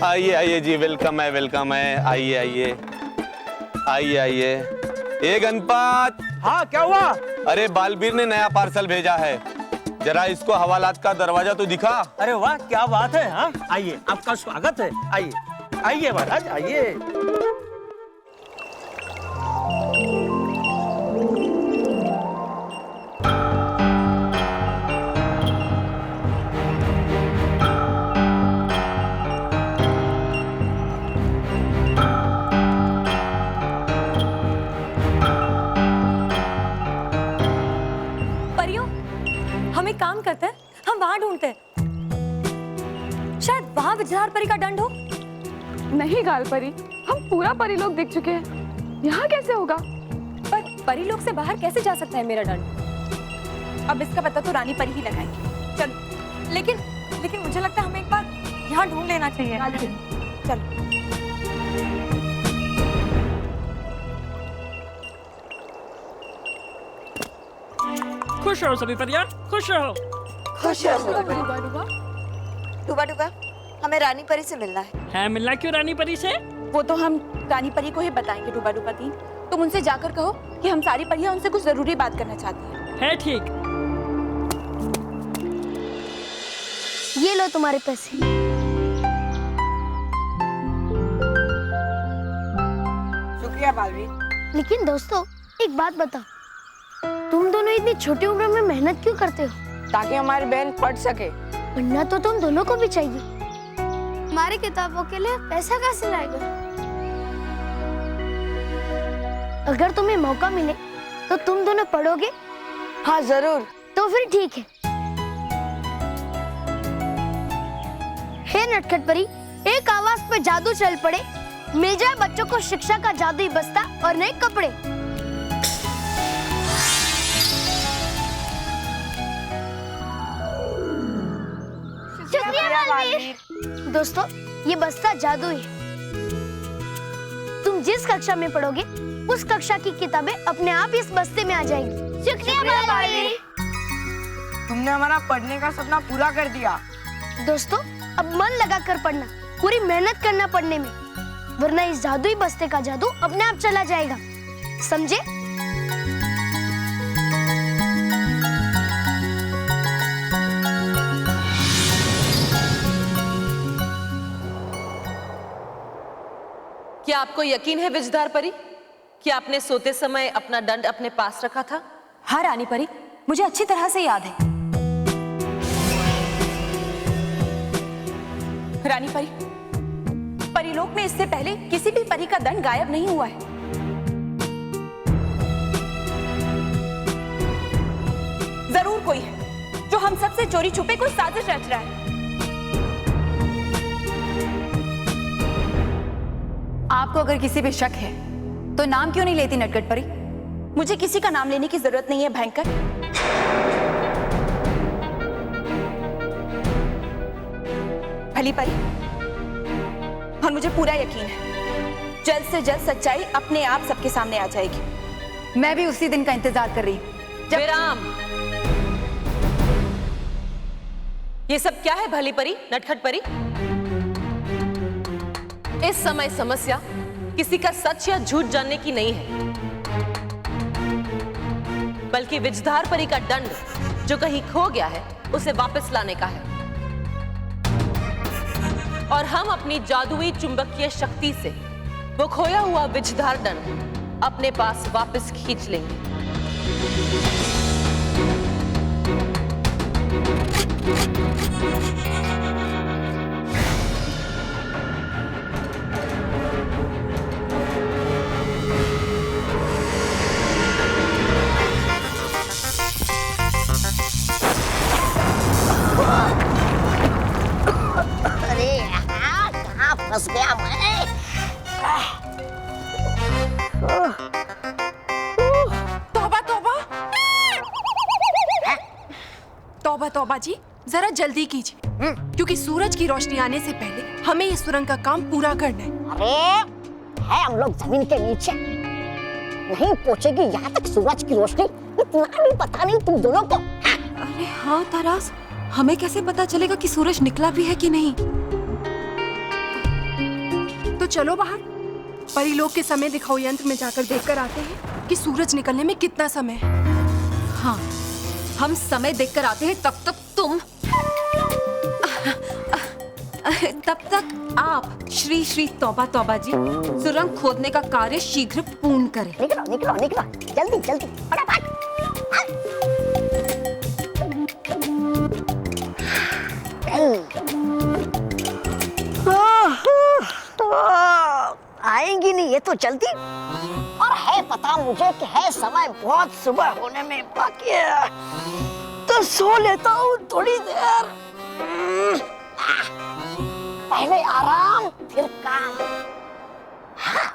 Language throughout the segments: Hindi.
आइए आइए जी, वेलकम है, आइए आइए आइए आइए। ए गणपत। हाँ क्या हुआ? अरे बालवीर ने नया पार्सल भेजा है, जरा इसको हवालात का दरवाजा तो दिखा। अरे वाह क्या बात है। हाँ आइए, आपका स्वागत है। आइए आइए महाराज आइए। काम करते हैं, हम वहां ढूंढते हैं, शायद वहां विजधार परी का दंड हो। नहीं गाल परी, हम पूरा परीलोक देख चुके हैं, यहाँ कैसे होगा? पर परीलोक से बाहर कैसे जा सकता है मेरा दंड? अब इसका पता तो रानी परी ही लगाएंगे। चल, लेकिन मुझे लगता है हमें एक बार यहाँ ढूंढ लेना चाहिए। चल। खुश रहो सभी परियार, खुश रहो। खुश रहो। डूबा डूबा, हमें रानी परी से मिलना है। मिलना क्यों रानी परी से? वो तो हम रानी परी को ही बताएंगे। डूबा डूबा दी, तुम उनसे जाकर कहो कि हम सारी परियां उनसे कुछ जरूरी बात करना चाहती हैं। है ठीक। ये लो तुम्हारे पैसे। शुक्रिया बालवीर। लेकिन दोस्तों एक बात बताओ, तुम दोनों इतनी छोटी उम्र में मेहनत क्यों करते हो? ताकि हमारी बहन पढ़ सके। पढ़ना तो तुम दोनों को भी चाहिए। हमारी किताबों के लिए पैसा कैसे लाएगा? अगर तुम्हें मौका मिले तो तुम दोनों पढ़ोगे? हाँ जरूर। तो फिर ठीक है। हे नटखट परी, एक आवाज पे जादू चल पड़े, मिल जाए बच्चों को शिक्षा का जादुई बस्ता और नए कपड़े। दोस्तों ये बस्ता जादुई है। तुम जिस कक्षा में पढ़ोगे उस कक्षा की किताबें अपने आप इस बस्ते में आ जाएंगी। शुक्रिया बालवीर। तुमने हमारा पढ़ने का सपना पूरा कर दिया। दोस्तों अब मन लगा कर पढ़ना, पूरी मेहनत करना पढ़ने में, वरना इस जादुई बस्ते का जादू अपने आप चला जाएगा, समझे? क्या आपको यकीन है विजधार परी कि आपने सोते समय अपना दंड अपने पास रखा था? हाँ रानी परी, मुझे अच्छी तरह से याद है। रानी परी, परीलोक में इससे पहले किसी भी परी का दंड गायब नहीं हुआ है। जरूर कोई है जो हम सबसे चोरी छुपे कोई साजिश रच रहा है। आपको अगर किसी पे शक है तो नाम क्यों नहीं लेती नटखट परी? मुझे किसी का नाम लेने की जरूरत नहीं है भयंकर। भली परी, और मुझे पूरा यकीन है जल्द से जल्द सच्चाई अपने आप सबके सामने आ जाएगी। मैं भी उसी दिन का इंतजार कर रही हूँ। विराम। ये सब क्या है भली परी, नटखट परी? इस समय समस्या किसी का सच या झूठ जानने की नहीं है, बल्कि विजधार परी का दंड जो कहीं खो गया है उसे वापस लाने का है। और हम अपनी जादुई चुंबकीय शक्ति से वो खोया हुआ विजधार दंड अपने पास वापस खींच लेंगे। फंस गया मैं। तौबा तौबा, तौबा तौबा जी, जरा जल्दी कीजिए, क्योंकि सूरज की रोशनी आने से पहले हमें इस सुरंग का काम पूरा करना है। अरे है हम लोग जमीन के नीचे, नहीं पहुंचेगी यहाँ तक सूरज की रोशनी, इतना भी पता नहीं तुम दोनों को। अरे हाँ तारास, हमें कैसे पता चलेगा कि सूरज निकला भी है कि नहीं? चलो बाहर, परिलोक के समय दिखाओ यंत्र में जाकर देखकर आते हैं कि सूरज निकलने में कितना समय है। हाँ, हम समय देखकर आते हैं, तब तक तुम तब तक आप श्री श्री तौबा तौबा जी सुरंग खोदने का कार्य शीघ्र पूर्ण करें। निकलो निकलो निकलो, जल्दी जल्दी फटाफट। आएंगी नहीं ये तो जल्दी, और है पता मुझे कि है समय बहुत, सुबह होने में बाकी है, तो सो लेता हूँ थोड़ी देर। पहले आराम फिर काम। हाँ,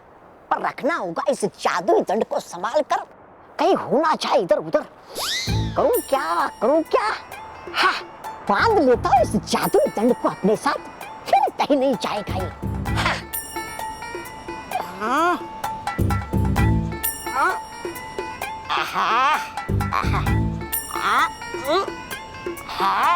पर रखना होगा इस जादुई दंड को संभाल कर, कहीं होना चाहे इधर उधर। करूं क्या? हाँ, बांध लेता हूँ इस जादुई दंड को अपने साथ, फिर कहीं नहीं जाएगा ये। हाँ। हाँ। हाँ। हाँ। हाँ। हाँ।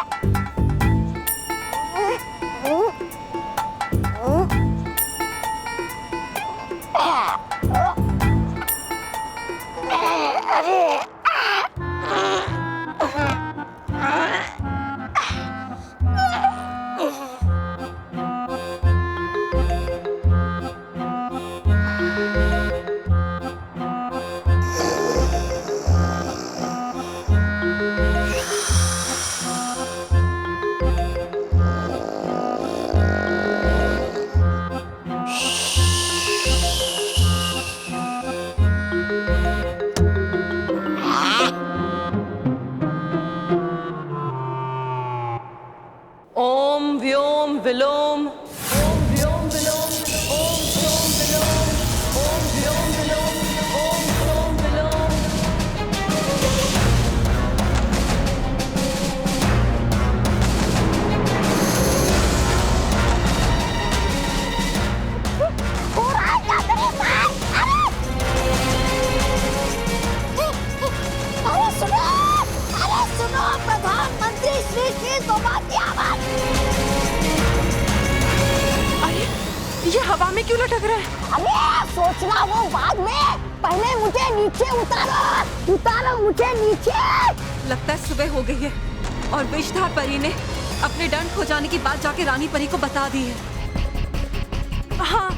ओम व्योम विलोम, ओम व्योम विलोम, ओम व्योम विलोम, ओम व्योम विलोम, ओम व्योम विलोम। हो रहा है क्या तेरे साथ? अरे सुनो प्रधानमंत्री श्री श्री तौबा की आवाज। अरे ये हवा में क्यों लटक रहा है? अरे सोचना वो बाद में, पहले मुझे नीचे उतारो मुझे नीचे। लगता है सुबह हो गई है और विषधार परी ने अपने दंड खो जाने की बात जाके रानी परी को बता दी है। हाँ,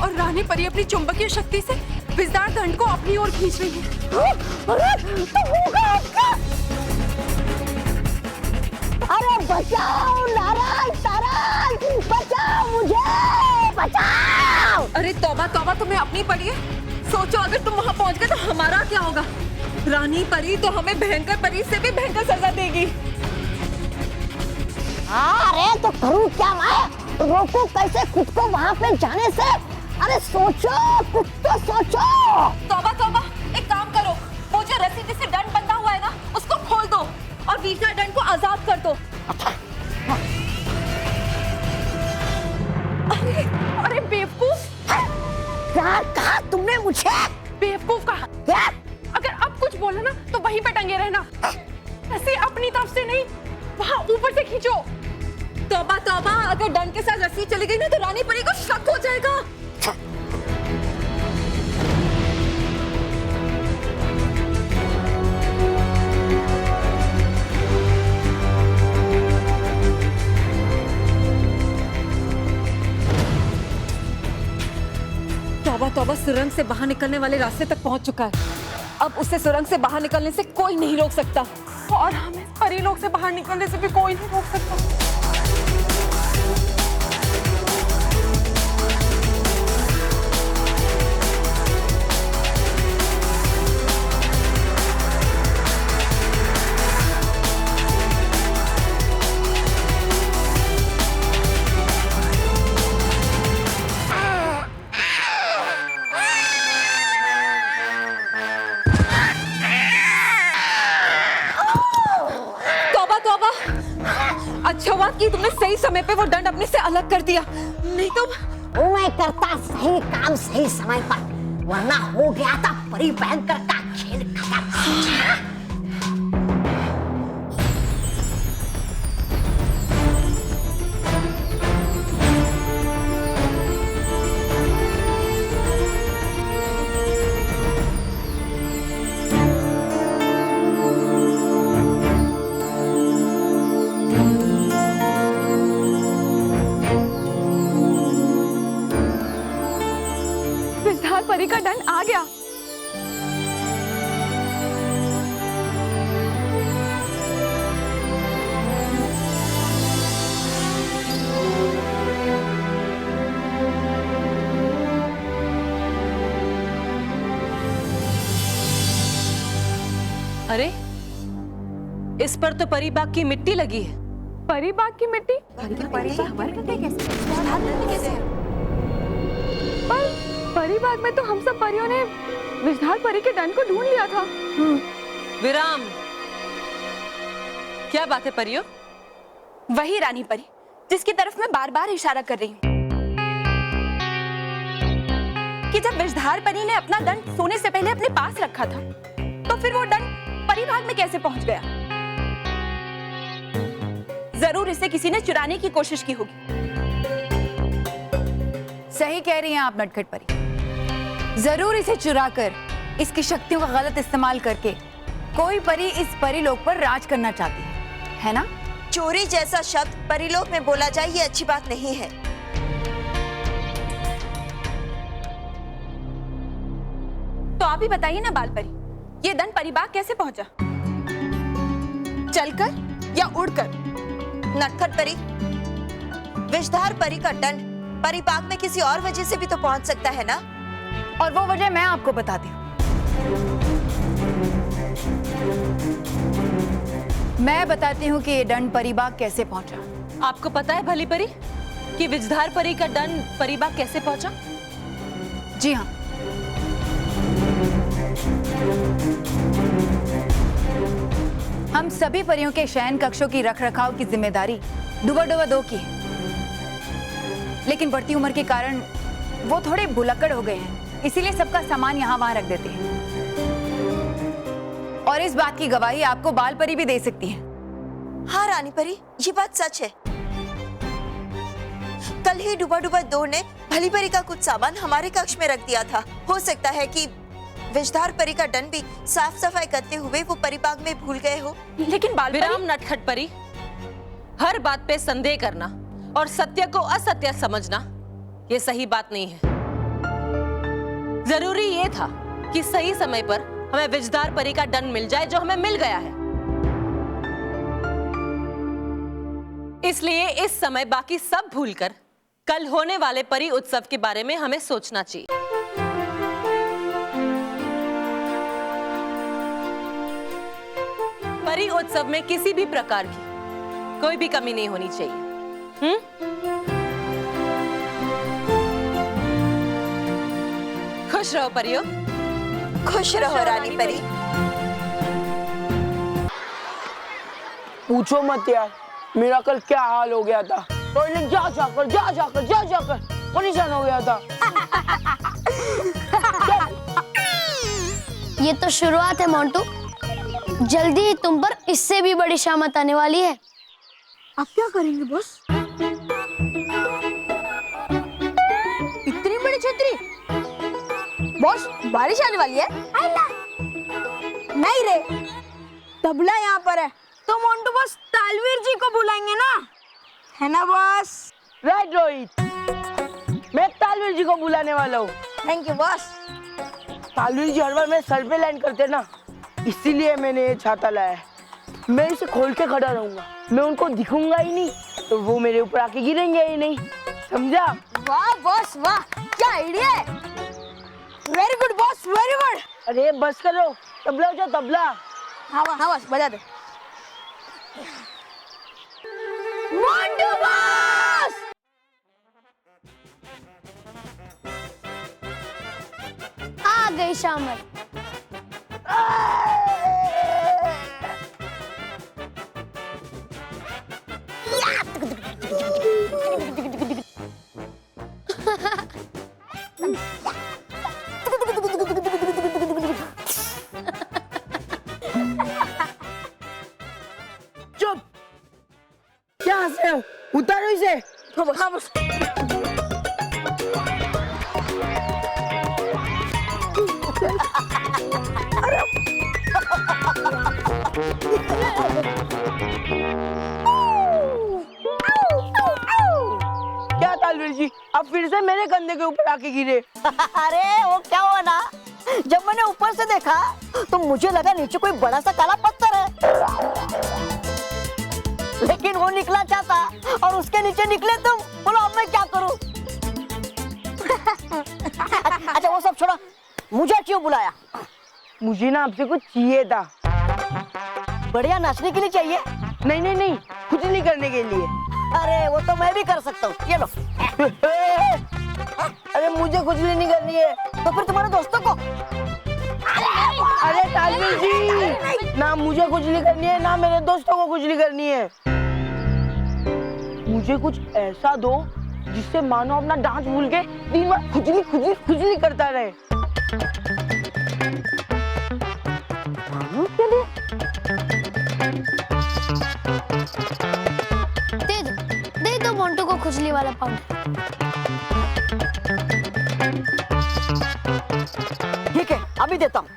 और रानी परी अपनी चुंबकीय शक्ति से विषधार दंड को अपनी ओर खींच रही है। अरे बचाओ नारायण, बचाओ मुझे, बचाओ। अरे तौबा तौबा, तुम्हें अपनी पड़ी है? सोचो अगर तुम वहाँ पहुँच गए तो हमारा क्या होगा? रानी परी तो हमें भयंकर परी से भी भयंकर सजा देगी। अरे तो करूं क्या मैं? रोकूं कैसे खुद को वहाँ पे जाने से? अरे सोचो, कुछ तो सोचो। तौबा तौबा, एक काम करो, वो जो रस्सी जिससे दंड बंधा हुआ है ना, उसको खोल दो और विषधार दंड को आजाद कर दो। अरे बेवकूफ, क्या कहा तुमने मुझे? बेवकूफ कहा। क्या? अगर अब कुछ बोला ना तो वहीं पे टंगे रहना, ऐसे अपनी तरफ से नहीं, वहाँ ऊपर से खींचो। तौबा तौबा, अगर दंड के साथ रस्सी चली गई ना तो रानी परी को शक हो जाएगा। तौबा तौबा सुरंग से बाहर निकलने वाले रास्ते तक पहुंच चुका है। अब उसे सुरंग से बाहर निकलने से कोई नहीं रोक सकता, और हमें परिलोक से बाहर निकलने से भी कोई नहीं रोक सकता। अच्छा हुआ कि तुमने सही समय पे वो दंड अपने से अलग कर दिया, नहीं तो मैं करता सही काम सही समय पर, वरना हो गया था परी भयंकर का खेल खत्म। अरे, इस पर तो परी बाग की मिट्टी लगी है। परी बाग की मिट्टी? पर परी बाग में तो हम सब परियों ने विषधार परी के दंड को ढूंढ लिया था। विराम, क्या बात है परियों? वही रानी परी जिसकी तरफ मैं बार बार इशारा कर रही हूँ कि जब विषधार परी ने अपना दंड सोने से पहले अपने पास रखा था, तो फिर वो दंड परी बाग में कैसे पहुंच गया? जरूर इसे किसी ने चुराने की कोशिश की होगी। सही कह रही हैं आप नटखट परी। जरूर इसे चुराकर, इसकी शक्तियों का गलत इस्तेमाल करके कोई परी इस परीलोक पर राज करना चाहती है ना? चोरी जैसा शब्द परीलोक में बोला जाए ये अच्छी बात नहीं है। तो आप ही बताइए ना बाल परी, ये दंड परिबाग कैसे पहुंचा? चलकर या उड़कर? नटखट परी, विषधार परी का दंड परिबाग में किसी और वजह से भी तो पहुंच सकता है ना? और वो वजह मैं आपको बताती हूँ। मैं बताती हूँ कि ये दंड परिबाग कैसे पहुंचा। आपको पता है भली परी कि विषधार परी का दंड परिबाग कैसे पहुंचा? जी हाँ, हम सभी परियों के शयन कक्षों की रखरखाव की जिम्मेदारी डुबा दो की है, लेकिन बढ़ती उम्र के कारण वो थोड़े भुलक्कड़ हो गए हैं, इसीलिए सबका सामान यहाँ वहां रख देते हैं। और इस बात की गवाही आपको बाल परी भी दे सकती है। हाँ रानी परी, ये बात सच है। कल ही डुबा दो ने भली परी का कुछ सामान हमारे कक्ष में रख दिया था। हो सकता है कि विषधार परी का दंड भी साफ सफाई करते हुए वो परिबाग में भूल गए हो। लेकिन बाल विराम नटखट परी, हर बात पे संदेह करना और सत्य को असत्य समझना ये सही बात नहीं है। जरूरी ये था कि सही समय पर हमें विषधार परी का दंड मिल जाए, जो हमें मिल गया है। इसलिए इस समय बाकी सब भूलकर कल होने वाले परी उत्सव के बारे में हमें सोचना चाहिए। परी उत्सव में किसी भी प्रकार की कोई भी कमी नहीं होनी चाहिए। खुश रहो परियों। खुश रहो रानी परी। पूछो मत यार, मेरा कल क्या हाल हो गया था। टॉयलेट जा जाकर परेशान हो गया था। ये तो शुरुआत है मोंटू, जल्दी ही तुम पर इससे भी बड़ी शामत आने वाली है। अब क्या करेंगे बॉस? इतनी बड़ी छतरी? बॉस, बारिश आने वाली है। नहीं रे, तबला यहाँ पर है तो मोंटू बॉस तालवीर जी को बुलाएंगे ना, है ना बॉस? राइट रोहित, मैं तालवीर जी को बुलाने वाला हूँ। Thank you boss. Talveer ji हर बार मेरे सर पे लैंड करते ना, इसीलिए मैंने ये छाता लाया है। मैं इसे खोल के खड़ा रहूंगा, मैं उनको दिखूंगा ही नहीं तो वो मेरे ऊपर आके गिरेंगे ही नहीं, समझा? वाह बॉस वाह, क्या आइडिया है। Very good boss, very good. अरे बस करो, तबला बजाओ तबला। हाँ बॉस, बजा दे। मोंटू बॉस! आ गई शामत। चुप, क्या हंस रहे हो? उतारो इसे। हाँ बॉस। क्या तालवीर जी, आप फिर से मेरे कंधे के ऊपर आके गिरे? अरे वो क्या हुआ ना, जब मैंने ऊपर से देखा तो मुझे लगा नीचे कोई बड़ा सा काला पत्थर है, लेकिन वो निकला क्या था और उसके नीचे निकले तुम। बोलो अब मैं क्या करूं? अच्छा वो सब छोड़ो, मुझे क्यों बुलाया? मुझे ना आपसे कुछ चाहिए था। बढ़िया नाचने के लिए चाहिए? नहीं नहीं नहीं, खुजली करने के लिए। अरे वो तो मैं भी कर सकता हूँ, ये लो। अरे मुझे खुजली नहीं करनी है। तो फिर तुम्हारे दोस्तों को? अरे तालवीर जी, ना मुझे खुजली करनी है ना मेरे दोस्तों को खुजली करनी है। मुझे कुछ ऐसा दो जिससे मानो अपना डांस भूल के दिन भर खुजली खुजली खुजली करता रहे। मानो के लिए? दे दो मोंटू को खुजली वाला पाउडर। ठीक है, अभी देता हूँ।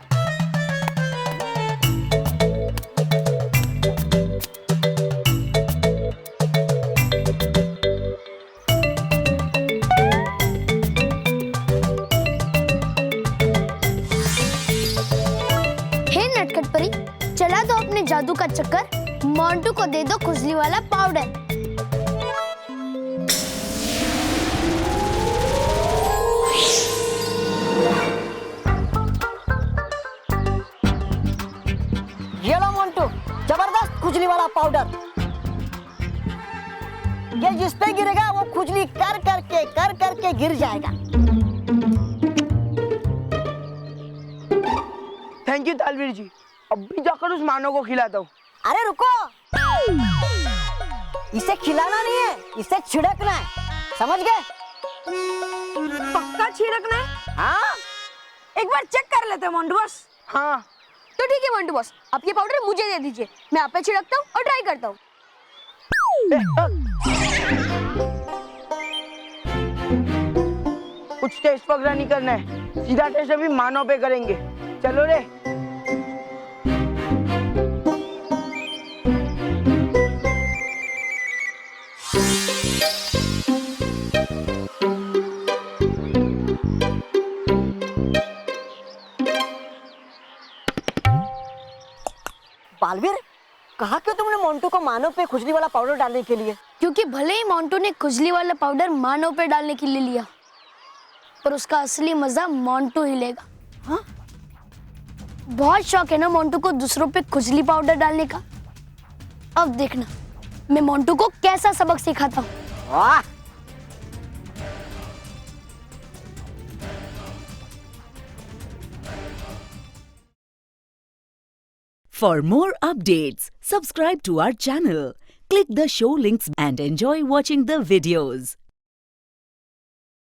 हे नटखट परी, चला दो अपने जादू का चक्कर, मोंटू को दे दो खुजली वाला पाउडर। ये लो मोंटू, जबरदस्त खुजली वाला पाउडर। ये जिस पे गिरेगा वो खुजली कर करके गिर जाएगा। थैंक यू तालवीर जी, अभी जाकर उस मानो को खिलाता हूँ। अरे रुको, इसे खिलाना नहीं है, इसे छिड़कना है, समझ गए? पक्का छिड़कना है? हाँ। एक बार चेक कर लेते हैं मोंटू बॉस। हाँ तो ठीक है मोंटू बॉस, आप ये पाउडर मुझे दे दीजिए, मैं आप पे छिड़कता हूँ और ट्राई करता हूँ। कुछ टेस्ट वगैरह नहीं करना है, सीधा टेस्ट अभी मानो पे करेंगे। चलो रे। बालवीर, कहा क्यों तुमने मोंटू को मानो पे खुजली वाला पाउडर डालने के लिए? क्योंकि भले ही मोंटू ने खुजली वाला पाउडर मानो पे डालने के लिए लिया, पर उसका असली मजा मोंटू ही लेगा। हाँ? बहुत शौक है ना मोंटू को दूसरों पे खुजली पाउडर डालने का। अब देखना मैं मोंटू को कैसा सबक सिखाता हूँ। वाह! For more updates, subscribe to our channel, click the show links and enjoy watching the videos.